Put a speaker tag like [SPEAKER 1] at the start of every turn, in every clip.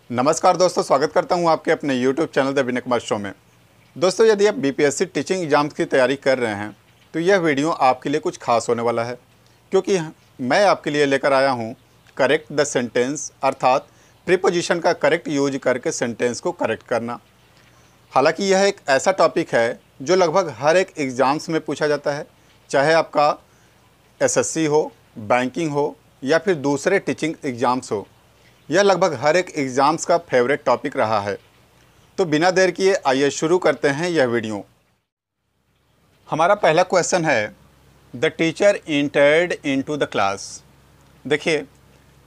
[SPEAKER 1] नमस्कार दोस्तों, स्वागत करता हूं आपके अपने YouTube channel the Vinay Kumar show में। दोस्तों, यदि आप बीपीएससी टीचिंग एग्जाम्स की तैयारी कर रहे हैं तो यह वीडियो आपके लिए कुछ खास होने वाला है, क्योंकि मैं आपके लिए लेकर आया हूं करेक्ट द सेंटेंस, अर्थात प्रीपोजिशन का करेक्ट यूज करके सेंटेंस को करेक्ट करना। हालांकि यह एक ऐसा टॉपिक है जो लगभग हर एक एग्ज़ाम्स में पूछा जाता है, चाहे आपका एसएससी हो, बैंकिंग हो या फिर दूसरे टीचिंग एग्ज़ाम्स हो। यह लगभग हर एक एग्ज़ाम्स का फेवरेट टॉपिक रहा है। तो बिना देर किए आइए शुरू करते हैं यह वीडियो। हमारा पहला क्वेश्चन है, the teacher entered into the class. देखिए,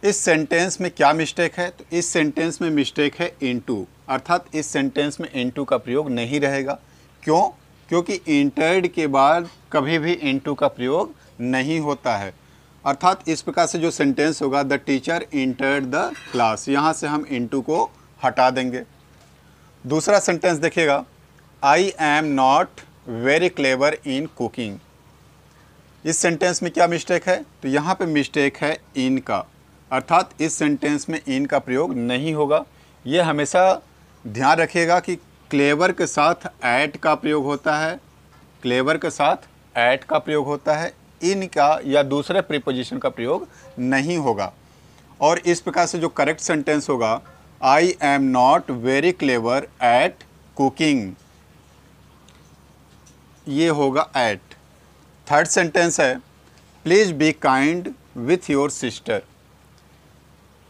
[SPEAKER 1] इस सेंटेंस में क्या मिस्टेक है? तो इस सेंटेंस में मिस्टेक है इनटू, अर्थात इस सेंटेंस में इनटू का प्रयोग नहीं रहेगा। क्यों? क्योंकि एंटर्ड के बाद कभी भी इनटू का प्रयोग नहीं होता है। अर्थात इस प्रकार से जो सेंटेंस होगा, the teacher entered the class, यहाँ से हम इनटू को हटा देंगे। दूसरा सेंटेंस देखिएगा, I am not very clever in cooking. इस सेंटेंस में क्या मिस्टेक है? तो यहाँ पे मिस्टेक है इन का, अर्थात इस सेंटेंस में इन का प्रयोग नहीं होगा। ये हमेशा ध्यान रखिएगा कि क्लेवर के साथ ऐट का प्रयोग होता है, क्लेवर के साथ ऐट का प्रयोग होता है, इन का या दूसरे प्रीपोजिशन का प्रयोग नहीं होगा। और इस प्रकार से जो करेक्ट सेंटेंस होगा, I am not very clever at cooking, ये होगा एट। थर्ड सेंटेंस है, please be kind with your sister.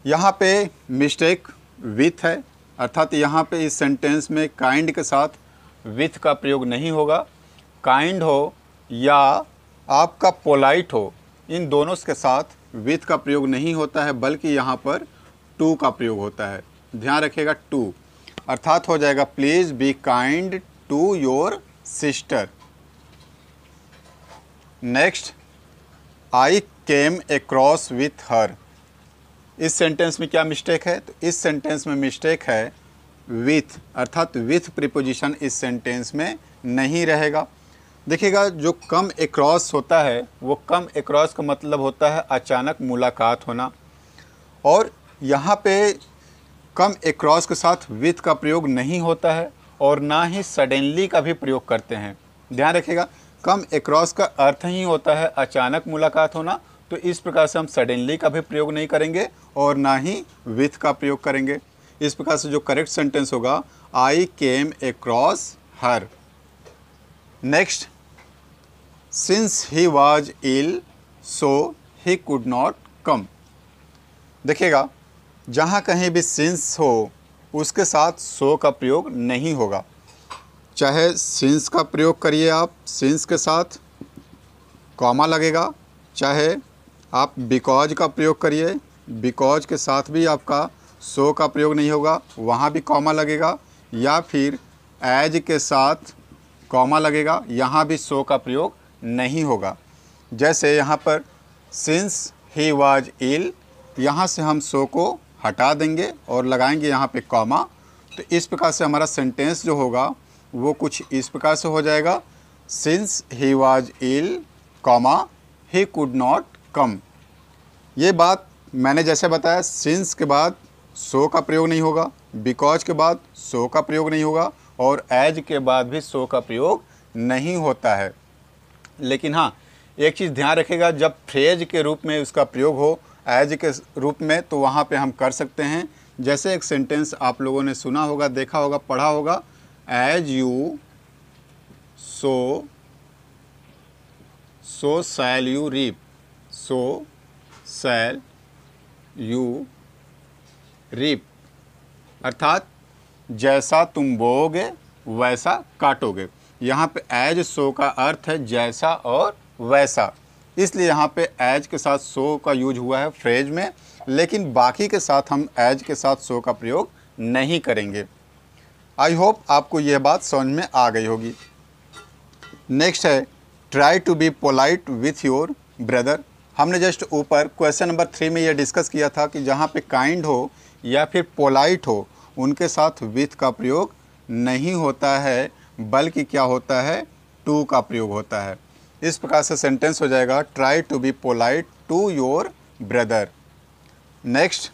[SPEAKER 1] यहाँ पे मिस्टेक विथ है, अर्थात यहाँ पे इस सेंटेंस में काइंड के साथ विथ का प्रयोग नहीं होगा। काइंड हो या आपका पोलाइट हो, इन दोनों के साथ विथ का प्रयोग नहीं होता है, बल्कि यहाँ पर टू का प्रयोग होता है। ध्यान रखिएगा, टू, अर्थात हो जाएगा please be kind to your sister. Next, I came across with her. इस सेंटेंस में क्या मिस्टेक है? तो इस सेंटेंस में मिस्टेक है विथ, अर्थात विथ प्रीपोजिशन इस सेंटेंस में नहीं रहेगा। देखिएगा, जो कम अक्रॉस होता है वो कम अक्रॉस का मतलब होता है अचानक मुलाकात होना, और यहाँ पे कम अक्रॉस के साथ विथ का प्रयोग नहीं होता है और ना ही सडनली का भी प्रयोग करते हैं। ध्यान रखिएगा, कम अक्रॉस का अर्थ ही होता है अचानक मुलाकात होना, तो इस प्रकार से हम सडनली का भी प्रयोग नहीं करेंगे और ना ही विथ का प्रयोग करेंगे। इस प्रकार से जो करेक्ट सेंटेंस होगा, I came across her. Next, since he was ill so he could not come. देखिएगा, जहाँ कहीं भी सिंस हो उसके साथ सो का प्रयोग नहीं होगा। चाहे सिंस का प्रयोग करिए आप, सिंस के साथ कॉमा लगेगा, चाहे आप बिकॉज का प्रयोग करिए, बिकॉज के साथ भी आपका सो का प्रयोग नहीं होगा, वहाँ भी कॉमा लगेगा, या फिर एज के साथ कॉमा लगेगा, यहाँ भी सो का प्रयोग नहीं होगा। जैसे यहाँ पर सिंस ही वाज इल, यहाँ से हम सो को हटा देंगे और लगाएंगे यहाँ पे कॉमा। तो इस प्रकार से हमारा सेंटेंस जो होगा वो कुछ इस प्रकार से हो जाएगा, since he was ill comma he could not come. ये बात मैंने जैसे बताया, सिंस के बाद सो का प्रयोग नहीं होगा, बिकॉज के बाद सो का प्रयोग नहीं होगा और एज के बाद भी सो का प्रयोग नहीं होता है। लेकिन हाँ, एक चीज़ ध्यान रखिएगा, जब फ्रेज के रूप में उसका प्रयोग हो एज के रूप में, तो वहाँ पे हम कर सकते हैं। जैसे एक सेंटेंस आप लोगों ने सुना होगा, देखा होगा, पढ़ा होगा, as you sow so shall you reap, so shall you reap, अर्थात जैसा तुम बोओगे वैसा काटोगे। यहाँ पे एज सो का अर्थ है जैसा और वैसा, इसलिए यहाँ पे एज के साथ सो का यूज हुआ है फ्रेज में, लेकिन बाकी के साथ हम एज के साथ सो का प्रयोग नहीं करेंगे। आई होप आपको यह बात समझ में आ गई होगी। नेक्स्ट है, try to be polite with your brother. हमने जस्ट ऊपर क्वेश्चन नंबर 3 में यह डिस्कस किया था कि जहाँ पे काइंड हो या फिर पोलाइट हो, उनके साथ विथ का प्रयोग नहीं होता है, बल्कि क्या होता है, टू का प्रयोग होता है। इस प्रकार से सेंटेंस हो जाएगा, try to be polite to your brother. Next,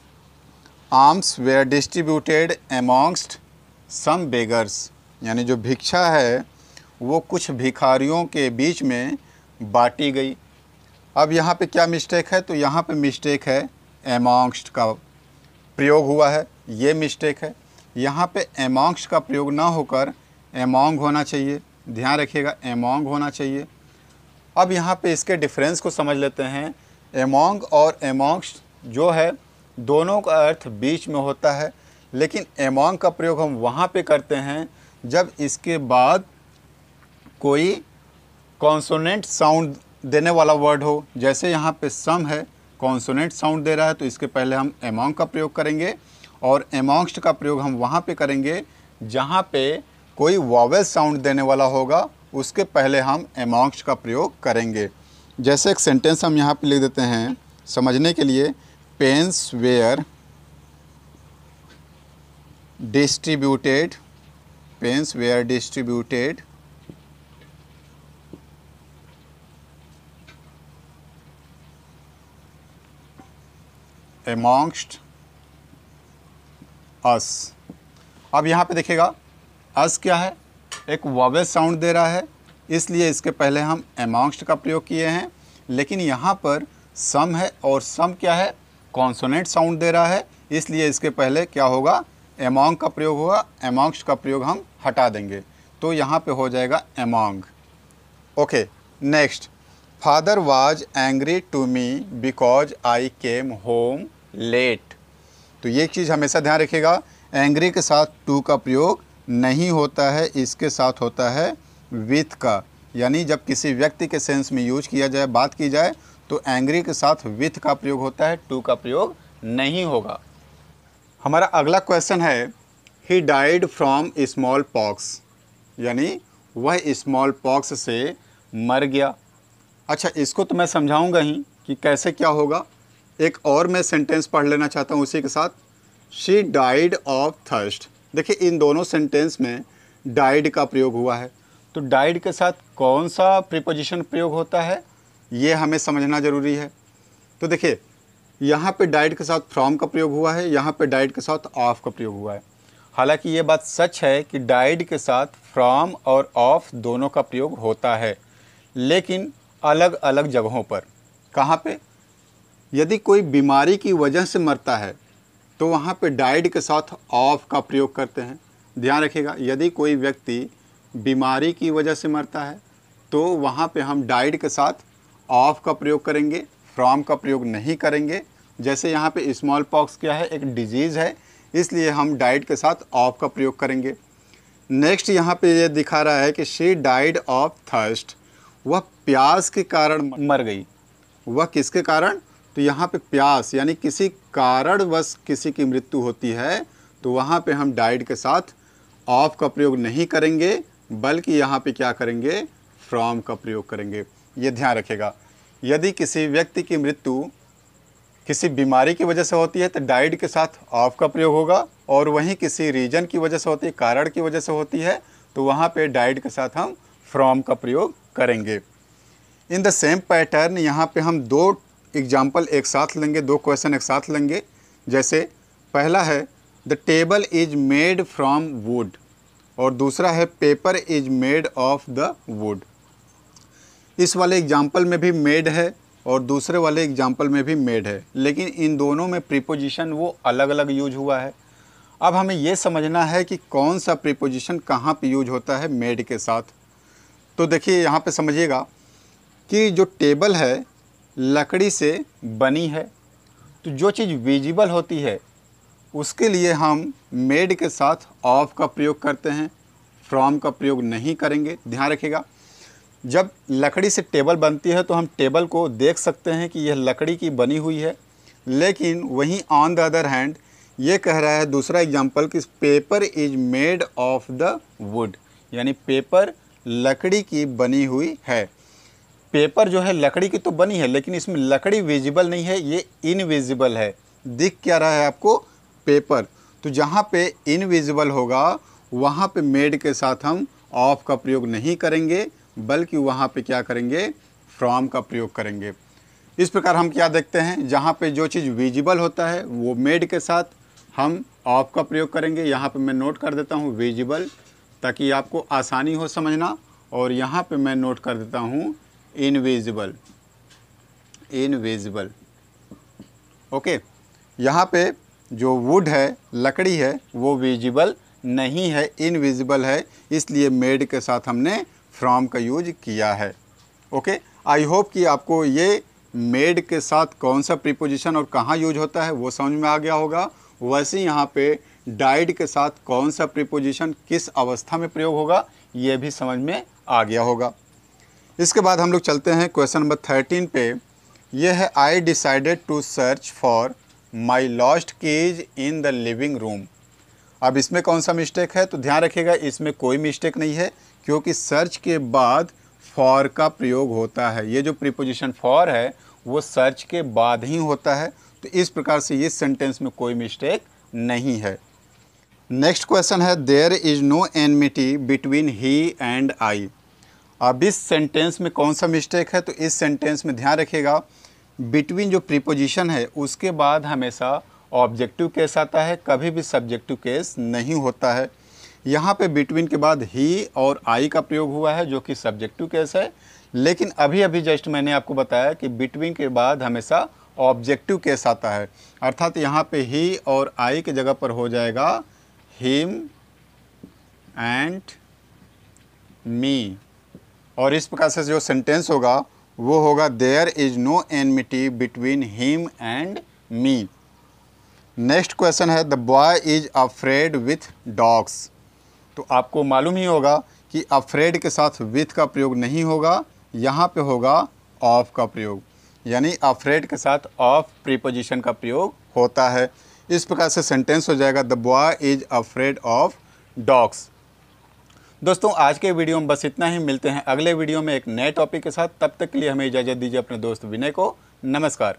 [SPEAKER 1] arms were distributed amongst some beggars, यानी जो भिक्षा है वो कुछ भिखारियों के बीच में बांटी गई। अब यहाँ पे क्या मिस्टेक है, तो यहाँ पे मिस्टेक है एमॉन्ग्स्ट का प्रयोग हुआ है, ये मिस्टेक है। यहाँ पे एमॉन्ग्स्ट का प्रयोग ना होकर एमोंग होना चाहिए, ध्यान रखिएगा एमोंग होना चाहिए। अब यहाँ पे इसके डिफरेंस को समझ लेते हैं। एमोंग और एमॉन्ग्स्ट जो है दोनों का अर्थ बीच में होता है, लेकिन एमोंग का प्रयोग हम वहाँ पे करते हैं जब इसके बाद कोई कॉन्सोनेंट साउंड देने वाला वर्ड हो। जैसे यहाँ पे सम है, कॉन्सोनेंट साउंड दे रहा है, तो इसके पहले हम एमोंग का प्रयोग करेंगे। और एमॉन्ग्स्ट का प्रयोग हम वहाँ पे करेंगे जहाँ पे कोई वॉवेल साउंड देने वाला होगा, उसके पहले हम एमॉन्ग्स्ट का प्रयोग करेंगे। जैसे एक सेंटेंस हम यहाँ पे लिख देते हैं समझने के लिए, pens were distributed, pens were distributed amongst us। अब यहाँ पे देखिएगा अस क्या है, एक वॉवेल साउंड दे रहा है, इसलिए इसके पहले हम amongst का प्रयोग किए हैं। लेकिन यहाँ पर सम है और सम क्या है, कॉन्सोनेंट साउंड दे रहा है, इसलिए इसके पहले क्या होगा, among का प्रयोग होगा। amongst का प्रयोग हम हटा देंगे, तो यहाँ पे हो जाएगा among। Okay, next, father was angry to me because I came home late. तो ये चीज़ हमेशा ध्यान रखिएगा, एंग्री के साथ टू का प्रयोग नहीं होता है, इसके साथ होता है विथ का। यानी जब किसी व्यक्ति के सेंस में यूज किया जाए, बात की जाए, तो एंग्री के साथ विथ का प्रयोग होता है, टू का प्रयोग नहीं होगा। हमारा अगला क्वेश्चन है, he died from small pox, यानी वह स्मॉल पॉक्स से मर गया। अच्छा, इसको तो मैं समझाऊंगा ही कि कैसे क्या होगा। एक और मैं सेंटेंस पढ़ लेना चाहता हूँ उसी के साथ, शी डाइड ऑफ थर्स्ट। देखिए इन दोनों सेंटेंस में डाइड का प्रयोग हुआ है, तो डाइड के साथ कौन सा प्रीपोजिशन प्रयोग होता है ये हमें समझना ज़रूरी है। तो देखिए यहाँ पे डाइड के साथ फ्रॉम का प्रयोग हुआ है, यहाँ पे डाइड के साथ ऑफ का प्रयोग हुआ है। हालांकि ये बात सच है कि डाइड के साथ फ्रॉम और ऑफ दोनों का प्रयोग होता है, लेकिन अलग अलग जगहों पर। कहाँ पे, यदि कोई बीमारी की वजह से मरता है तो वहाँ पे डाइड के साथ ऑफ का प्रयोग करते हैं। ध्यान रखिएगा, यदि कोई व्यक्ति बीमारी की वजह से मरता है तो वहाँ पे हम डाइड के साथ ऑफ का प्रयोग करेंगे, फ्रॉम का प्रयोग नहीं करेंगे। जैसे यहाँ पे स्मॉल पॉक्स क्या है, एक डिजीज़ है, इसलिए हम डाइड के साथ ऑफ का प्रयोग करेंगे। नेक्स्ट यहाँ पे ये दिखा रहा है कि शी डाइड ऑफ थर्स्ट, वह प्यास के कारण मर गई। वह किसके कारण, तो यहाँ पे प्यास यानी किसी कारणवश किसी की मृत्यु होती है, तो वहाँ पे हम डाइड के साथ ऑफ का प्रयोग नहीं करेंगे, बल्कि यहाँ पे क्या करेंगे, फ्रॉम का प्रयोग करेंगे। ये ध्यान रखेगा, यदि किसी व्यक्ति की मृत्यु किसी बीमारी की वजह से होती है तो डाइड के साथ ऑफ का प्रयोग होगा, और वहीं किसी रीजन की वजह से होती है, कारण की वजह से होती है, तो वहाँ पे डाइड के साथ हम फ्रॉम का प्रयोग करेंगे। इन द सेम पैटर्न यहाँ पे हम दो एग्जाम्पल एक साथ लेंगे, दो क्वेश्चन एक साथ लेंगे। जैसे पहला है the table is made from would, और दूसरा है paper is made of the wood. इस वाले एग्जाम्पल में भी मेड है और दूसरे वाले एग्जाम्पल में भी मेड है, लेकिन इन दोनों में प्रीपोजिशन वो अलग अलग यूज हुआ है। अब हमें ये समझना है कि कौन सा प्रीपोजिशन कहाँ पे यूज होता है मेड के साथ। तो देखिए यहाँ पे समझिएगा कि जो टेबल है लकड़ी से बनी है, तो जो चीज़ विजिबल होती है उसके लिए हम मेड के साथ ऑफ का प्रयोग करते हैं, फ्रॉम का प्रयोग नहीं करेंगे। ध्यान रखिएगा, जब लकड़ी से टेबल बनती है तो हम टेबल को देख सकते हैं कि यह लकड़ी की बनी हुई है, लेकिन वहीं ऑन द अदर हैंड ये कह रहा है दूसरा एग्जाम्पल कि paper is made of the wood, यानी पेपर लकड़ी की बनी हुई है। पेपर जो है लकड़ी की तो बनी है, लेकिन इसमें लकड़ी विजिबल नहीं है, ये इनविजिबल है। दिख क्या रहा है आपको, पेपर। तो जहाँ पे इनविजिबल होगा वहाँ पे मेड के साथ हम ऑफ का प्रयोग नहीं करेंगे, बल्कि वहाँ पे क्या करेंगे, फ्रॉम का प्रयोग करेंगे। इस प्रकार हम क्या देखते हैं, जहाँ पे जो चीज़ विजिबल होता है वो मेड के साथ, हम ऑफ का प्रयोग करेंगे। यहाँ पे मैं नोट कर देता हूँ विजिबल, ताकि आपको आसानी हो समझना। और यहाँ पे मैं नोट कर देता हूँ इनविजिबल, इनविजिबल। ओके, यहाँ पे जो वुड है, लकड़ी है, वो विजिबल नहीं है, इनविजिबल है, इसलिए मेड के साथ हमने फ्रॉम का यूज किया है। ओके, आई होप कि आपको ये मेड के साथ कौन सा प्रीपोजिशन और कहाँ यूज होता है वो समझ में आ गया होगा। वैसे यहाँ पे डाइड के साथ कौन सा प्रीपोजिशन किस अवस्था में प्रयोग होगा ये भी समझ में आ गया होगा। इसके बाद हम लोग चलते हैं क्वेश्चन नंबर 13 पे। यह है I decided to search for my lost keys in the living room. अब इसमें कौन सा मिस्टेक है, तो ध्यान रखिएगा इसमें कोई मिस्टेक नहीं है, क्योंकि सर्च के बाद फॉर का प्रयोग होता है। ये जो प्रीपोजिशन फॉर है वो सर्च के बाद ही होता है, तो इस प्रकार से इस सेंटेंस में कोई मिस्टेक नहीं है। नेक्स्ट क्वेश्चन है there is no enmity between he and I. अब इस सेंटेंस में कौन सा मिस्टेक है, तो इस सेंटेंस में ध्यान रखिएगा बिटवीन जो प्रीपोजिशन है उसके बाद हमेशा ऑब्जेक्टिव केस आता है, कभी भी सब्जेक्टिव केस नहीं होता है। यहाँ पे बिटवीन के बाद ही और आई का प्रयोग हुआ है जो कि सब्जेक्टिव केस है, लेकिन अभी अभी जस्ट मैंने आपको बताया कि बिटवीन के बाद हमेशा ऑब्जेक्टिव केस आता है, अर्थात यहाँ पे ही और आई के जगह पर हो जाएगा हिम एंड मी। और इस प्रकार से जो सेंटेंस होगा वो होगा there is no enmity between him and me. Next question है the boy is afraid with dogs. तो आपको मालूम ही होगा कि अफ्रेड के साथ विथ का प्रयोग नहीं होगा, यहाँ पे होगा ऑफ का प्रयोग, यानी अफ्रेड के साथ ऑफ प्रीपोजिशन का प्रयोग होता है। इस प्रकार से सेंटेंस हो जाएगा the boy is afraid of dogs. दोस्तों आज के वीडियो में बस इतना ही, मिलते हैं अगले वीडियो में एक नए टॉपिक के साथ। तब तक के लिए हमें इजाज़त दीजिए अपने दोस्त विनय को। नमस्कार।